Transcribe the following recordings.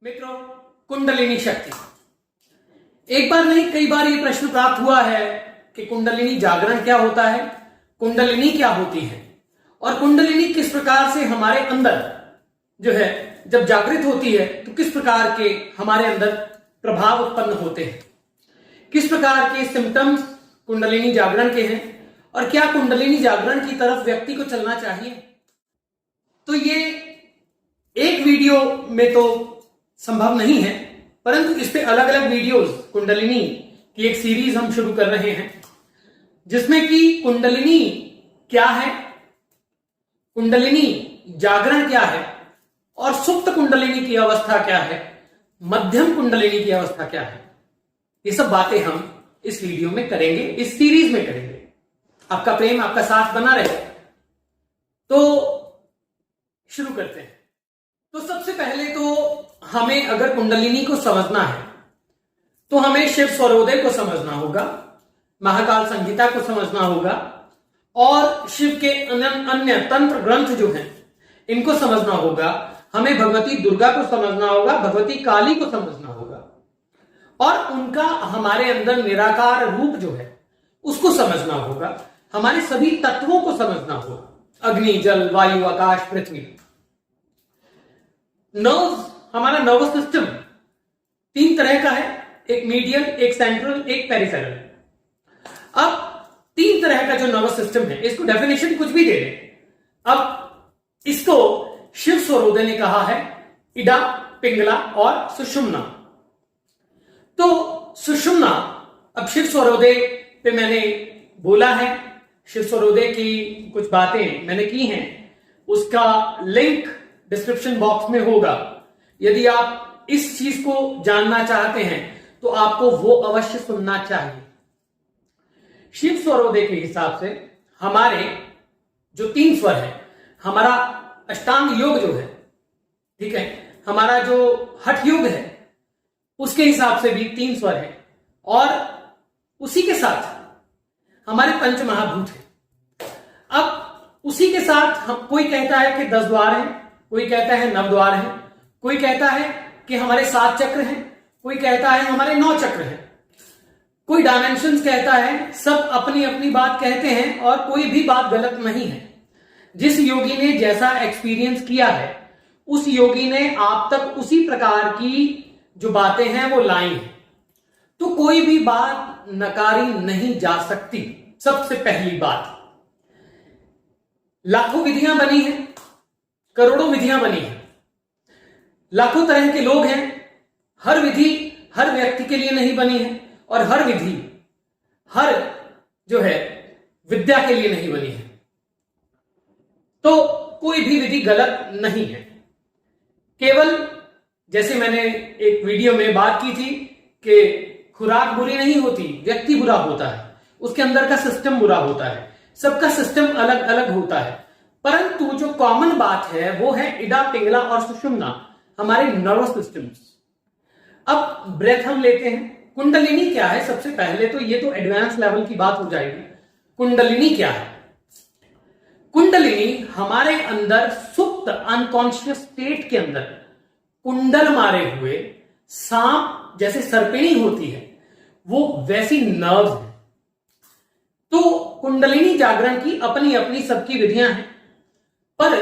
मित्रों, कुंडलिनी शक्ति। एक बार नहीं कई बार ये प्रश्न प्राप्त हुआ है कि कुंडलिनी जागरण क्या होता है, कुंडलिनी क्या होती है और कुंडलिनी किस प्रकार से हमारे अंदर जो है जब जागृत होती है तो किस प्रकार के हमारे अंदर प्रभाव उत्पन्न होते हैं, किस प्रकार के सिम्टम्स कुंडलिनी जागरण के हैं और क्या कुंडलिनी जागरण की तरफ व्यक्ति को चलना चाहिए। तो ये एक वीडियो में तो संभव नहीं है, परंतु इस पे अलग अलग वीडियोस कुंडलिनी की एक सीरीज हम शुरू कर रहे हैं जिसमें कि कुंडलिनी क्या है, कुंडलिनी जागरण क्या है और सुप्त कुंडलिनी की अवस्था क्या है, मध्यम कुंडलिनी की अवस्था क्या है, ये सब बातें हम इस वीडियो में करेंगे, इस सीरीज में करेंगे। आपका प्रेम, आपका साथ बना रहे। तो शुरू करते हैं। तो सबसे पहले तो हमें अगर कुंडलिनी को समझना है तो हमें शिव स्वरोदय को समझना होगा, महाकाल संहिता को समझना होगा और शिव के अन्य तंत्र ग्रंथ जो हैं इनको समझना होगा। हमें भगवती दुर्गा को समझना होगा, भगवती काली को समझना होगा और उनका हमारे अंदर निराकार रूप जो है उसको समझना होगा। हमारे सभी तत्वों को समझना होगा, अग्नि, जल, वायु, आकाश, पृथ्वी। नर्व्स, हमारा नर्वस सिस्टम 3 तरह का है, एक मीडियल, एक सेंट्रल, एक पेरिफेरल। अब 3 तरह का जो नर्वस सिस्टम है, इसको डेफिनेशन कुछ भी दे दें। अब इसको शिव स्वरोदय ने कहा है इडा, पिंगला और सुषुम्ना। तो सुषुम्ना, अब शिव स्वरोदय पे मैंने बोला है, शिव स्वरोदय की कुछ बातें मैंने की हैं, उसका लिंक डिस्क्रिप्शन बॉक्स में होगा। यदि आप इस चीज को जानना चाहते हैं तो आपको वो अवश्य सुनना चाहिए। शिव स्वरोदय के हिसाब से हमारे जो 3 स्वर है, हमारा अष्टांग योग जो है, ठीक है, हमारा जो हठ योग है उसके हिसाब से भी 3 स्वर है और उसी के साथ हमारे पंच महाभूत है। अब उसी के साथ हम, कोई कहता है कि 10 द्वार हैं, कोई कहता है 9 द्वार हैं, कोई कहता है कि हमारे 7 चक्र हैं, कोई कहता है हमारे 9 चक्र हैं, कोई डायमेंशंस कहता है। सब अपनी अपनी बात कहते हैं और कोई भी बात गलत नहीं है। जिस योगी ने जैसा एक्सपीरियंस किया है उस योगी ने आप तक उसी प्रकार की जो बातें हैं वो लाई हैं, तो कोई भी बात नकारी नहीं जा सकती। सबसे पहली बात, लाखों विधियां बनी हैं, करोड़ों विधियां बनी हैं, लाखों तरह के लोग हैं, हर विधि हर व्यक्ति के लिए नहीं बनी है और हर विधि हर जो है विद्या के लिए नहीं बनी है। तो कोई भी विधि गलत नहीं है। केवल जैसे मैंने एक वीडियो में बात की थी कि खुराक बुरी नहीं होती, व्यक्ति बुरा होता है, उसके अंदर का सिस्टम बुरा होता है, सबका सिस्टम अलग अलग होता है, परंतु जो कॉमन बात है वो है इडा, पिंगला और सुषुम्ना, हमारे नर्वस सिस्टम्स। अब ब्रेथ हम लेते हैं। कुंडलिनी क्या है? सबसे पहले तो ये तो एडवांस लेवल की बात हो जाएगी। कुंडलिनी क्या है? कुंडलिनी हमारे अंदर सुप्त अनकॉन्शियस स्टेट के अंदर कुंडल मारे हुए सांप जैसे सर्पिणी होती है, वो वैसी नर्व्स है। तो कुंडलिनी जागरण की अपनी अपनी सबकी विधियां हैं, पर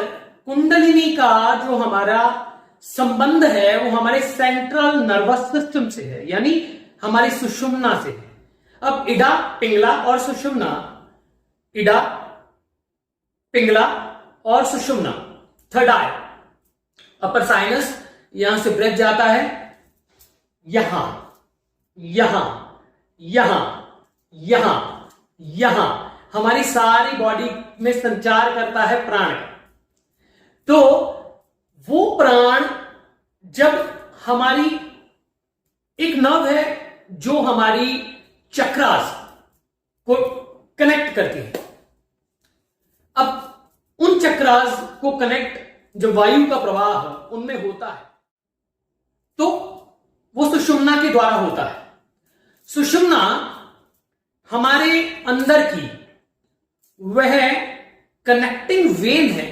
कुंडलिनी का जो हमारा संबंध है वो हमारे सेंट्रल नर्वस सिस्टम से है, यानी हमारी सुषुम्ना से है। अब इडा, पिंगला और सुषुम्ना, इडा, पिंगला और सुषुम्ना, थर्ड आई, अपर साइनस, यहां से ब्रेथ जाता है यहां, यहां, यहां, यहां, यहां, हमारी सारी बॉडी में संचार करता है प्राण। तो वो प्राण जब हमारी एक नर्व है जो हमारी चक्रास को कनेक्ट करती है, अब उन चक्रास को कनेक्ट जो वायु का प्रवाह उनमें होता है तो वो सुषुम्ना के द्वारा होता है। सुषुम्ना हमारे अंदर की वह कनेक्टिंग वेन है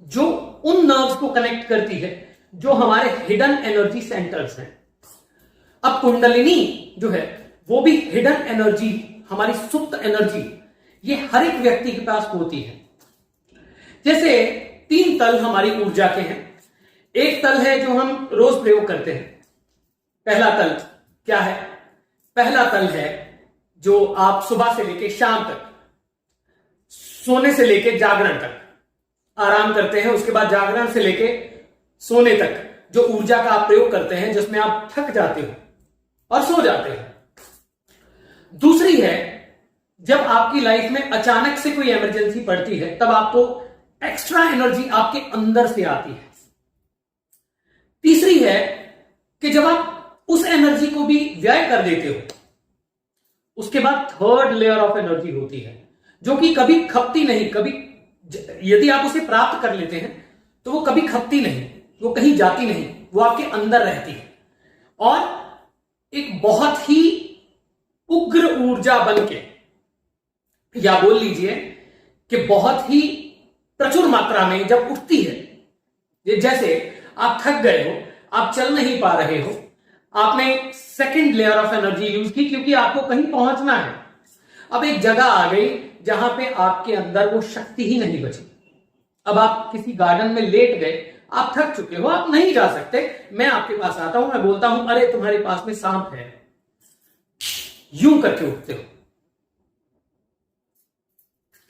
जो उन नर्व्स को कनेक्ट करती है जो हमारे हिडन एनर्जी सेंटर्स हैं। अब कुंडलिनी जो है वो भी हिडन एनर्जी, हमारी सुप्त एनर्जी, ये हर एक व्यक्ति के पास होती है। जैसे 3 तल हमारी ऊर्जा के हैं। एक तल है जो हम रोज प्रयोग करते हैं। पहला तल क्या है? पहला तल है जो आप सुबह से लेकर शाम तक, सोने से लेकर जागरण तक आराम करते हैं, उसके बाद जागरण से लेकर सोने तक जो ऊर्जा का आप प्रयोग करते हैं, जिसमें आप थक जाते हो और सो जाते हैं। दूसरी है जब आपकी लाइफ में अचानक से कोई इमरजेंसी पड़ती है, तब आपको एक्स्ट्रा एनर्जी आपके अंदर से आती है। तीसरी है कि जब आप उस एनर्जी को भी व्यय कर देते हो, उसके बाद थर्ड लेयर ऑफ एनर्जी होती है जो कि कभी खपती नहीं। कभी यदि आप उसे प्राप्त कर लेते हैं तो वो कभी खपती नहीं, वो कहीं जाती नहीं, वो आपके अंदर रहती है और एक बहुत ही उग्र ऊर्जा बनके, या बोल लीजिए कि बहुत ही प्रचुर मात्रा में जब उठती है। जैसे आप थक गए हो, आप चल नहीं पा रहे हो, आपने second layer of energy use की क्योंकि आपको कहीं पहुंचना है। अब एक जगह आ गई जहां पे आपके अंदर वो शक्ति ही नहीं बची। अब आप किसी गार्डन में लेट गए, आप थक चुके हो, आप नहीं जा सकते। मैं आपके पास आता हूं, मैं बोलता हूं अरे तुम्हारे पास में सांप है, यूं करके उठते हो।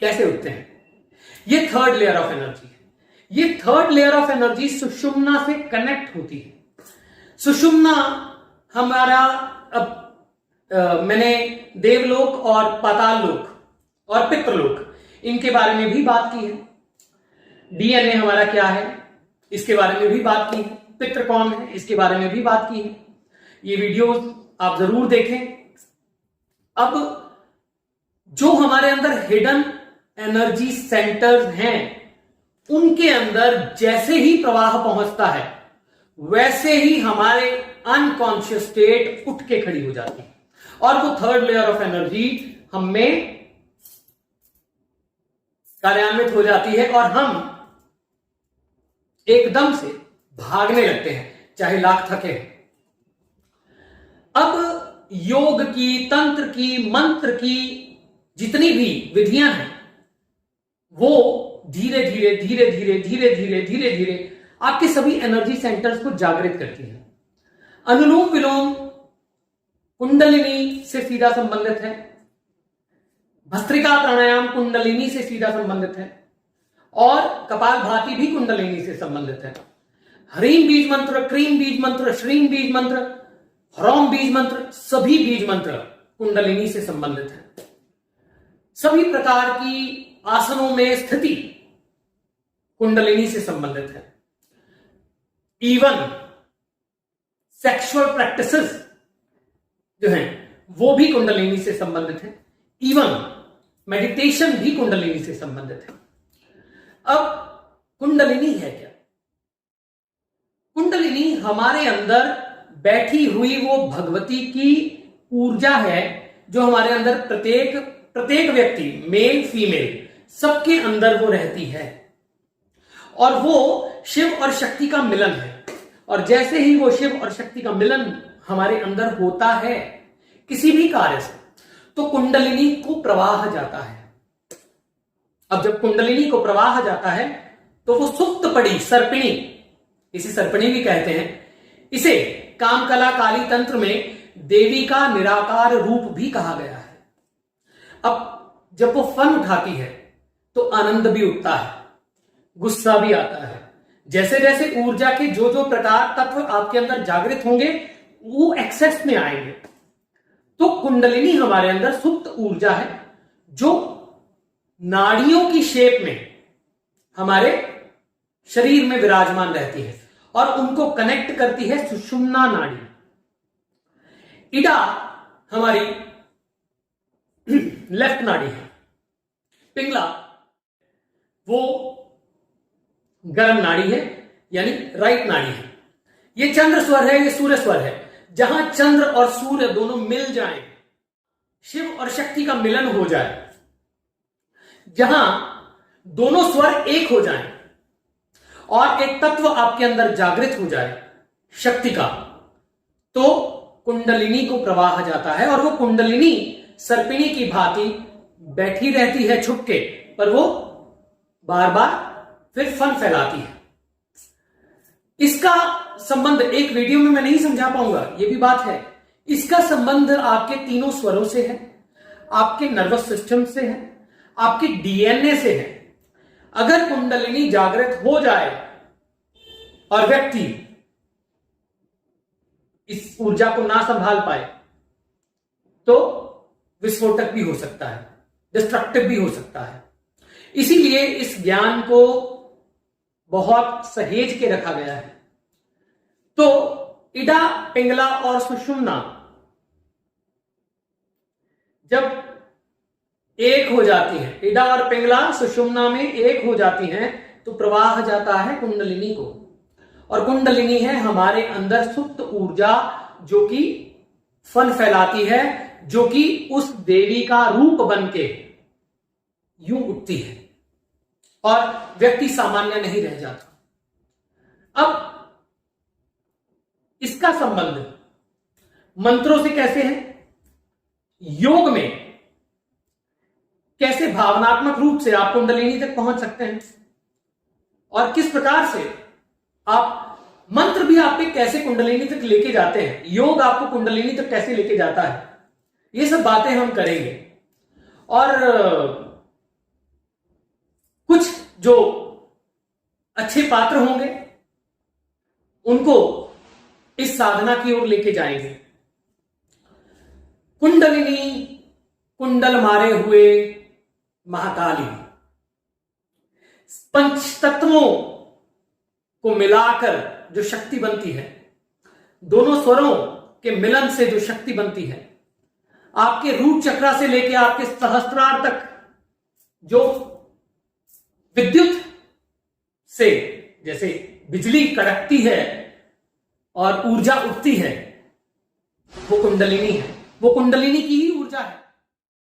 कैसे उठते हैं? ये थर्ड लेयर ऑफ एनर्जी है। ये थर्ड लेयर ऑफ एनर्जी सुषुम्ना से कनेक्ट होती है। सुषुम्ना हमारा, मैंने देवलोक और पाताल लोक और पितृलोक इनके बारे में भी बात की है। डीएनए हमारा क्या है इसके बारे में भी बात की है। पितृ कौन है इसके बारे में भी बात की है। ये वीडियोस आप जरूर देखें। अब जो हमारे अंदर हिडन एनर्जी सेंटर्स हैं, उनके अंदर जैसे ही प्रवाह पहुंचता है, वैसे ही हमारे अनकॉन्शियस स्टेट उठ के खड़ी हो जाती है और वो थर्ड लेयर ऑफ एनर्जी हम में कार्यान्वित हो जाती है और हम एकदम से भागने लगते हैं, चाहे लाख थके। अब योग की, तंत्र की, मंत्र की जितनी भी विधियां हैं, वो धीरे धीरे धीरे धीरे धीरे धीरे धीरे धीरे आपके सभी एनर्जी सेंटर्स को जागृत करती है। अनुलोम विलोम कुंडलिनी से सीधा संबंधित है। भस्त्रिका प्राणायाम कुंडलिनी से सीधा संबंधित है और कपालभाति भी कुंडलिनी से संबंधित है। ह्रीम बीज मंत्र, क्रीम बीज मंत्र, श्रीम बीज मंत्र, ह्रौम बीज मंत्र, सभी बीज मंत्र कुंडलिनी से संबंधित है। सभी प्रकार की आसनों में स्थिति कुंडलिनी से संबंधित है। इवन सेक्सुअल प्रैक्टिसेस जो हैं वो भी कुंडलिनी से संबंधित है। इवन मेडिटेशन भी कुंडलिनी से संबंधित है। अब कुंडलिनी है क्या? कुंडलिनी हमारे अंदर बैठी हुई वो भगवती की ऊर्जा है जो हमारे अंदर प्रत्येक व्यक्ति, मेल फीमेल, सबके अंदर वो रहती है और वो शिव और शक्ति का मिलन है। और जैसे ही वो शिव और शक्ति का मिलन हमारे अंदर होता है किसी भी कार्य से, तो कुंडलिनी को प्रवाह जाता है। अब जब कुंडलिनी को प्रवाह जाता है तो वो सुप्त पड़ी सर्पिणी, इसे सर्पिणी भी कहते हैं, इसे कामकला काली तंत्र में देवी का निराकार रूप भी कहा गया है। अब जब वो फन उठाती है तो आनंद भी उठता है, गुस्सा भी आता है। जैसे जैसे ऊर्जा के जो जो प्रकार तत्व आपके अंदर जागृत होंगे वो एक्सेस में आएंगे। तो कुंडलिनी हमारे अंदर सुप्त ऊर्जा है जो नाड़ियों की शेप में हमारे शरीर में विराजमान रहती है और उनको कनेक्ट करती है सुषुम्ना नाड़ी। इडा हमारी लेफ्ट नाड़ी है, पिंगला वो गर्म नाड़ी है यानी राइट नाड़ी है। ये चंद्र स्वर है, ये सूर्य स्वर है। जहां चंद्र और सूर्य दोनों मिल जाएं, शिव और शक्ति का मिलन हो जाए, जहां दोनों स्वर एक हो जाएं और एक तत्व आपके अंदर जागृत हो जाए शक्ति का, तो कुंडलिनी को प्रवाह जाता है और वो कुंडलिनी सर्पिणी की भांति बैठी रहती है छुपके, पर वो बार बार फिर फन फैलाती है। इसका संबंध एक वीडियो में मैं नहीं समझा पाऊंगा, ये भी बात है। इसका संबंध आपके तीनों स्वरों से है, आपके नर्वस सिस्टम से है, आपके डीएनए से है। अगर कुंडलिनी जागृत हो जाए और व्यक्ति इस ऊर्जा को ना संभाल पाए तो विस्फोटक भी हो सकता है, डिस्ट्रक्टिव भी हो सकता है। इसीलिए इस ज्ञान को बहुत सहेज के रखा गया है। तो इडा, पिंगला और सुषुम्ना जब एक हो जाती है, इडा और पिंगला सुषुम्ना में एक हो जाती हैं, तो प्रवाह जाता है कुंडलिनी को। और कुंडलिनी है हमारे अंदर सुप्त ऊर्जा जो कि फन फैलाती है, जो कि उस देवी का रूप बनके यूं उठती है और व्यक्ति सामान्य नहीं रह जाता। अब इसका संबंध मंत्रों से कैसे है, योग में कैसे भावनात्मक रूप से आप कुंडलिनी तक पहुंच सकते हैं, और किस प्रकार से आप मंत्र भी आप पे कैसे कुंडलिनी तक लेके जाते हैं, योग आपको कुंडलिनी तक कैसे लेके जाता है, ये सब बातें हम करेंगे। और कुछ जो अच्छे पात्र होंगे उनको इस साधना की ओर लेके जाएंगे। कुंडलिनी, कुंडल मारे हुए महाकाली, पंच तत्वों को मिलाकर जो शक्ति बनती है, दोनों स्वरों के मिलन से जो शक्ति बनती है, आपके रूट चक्रा से लेकर आपके सहस्त्रार तक जो विद्युत से जैसे बिजली कड़कती है और ऊर्जा उठती है, वो कुंडलिनी है, वो कुंडलिनी की ही ऊर्जा है।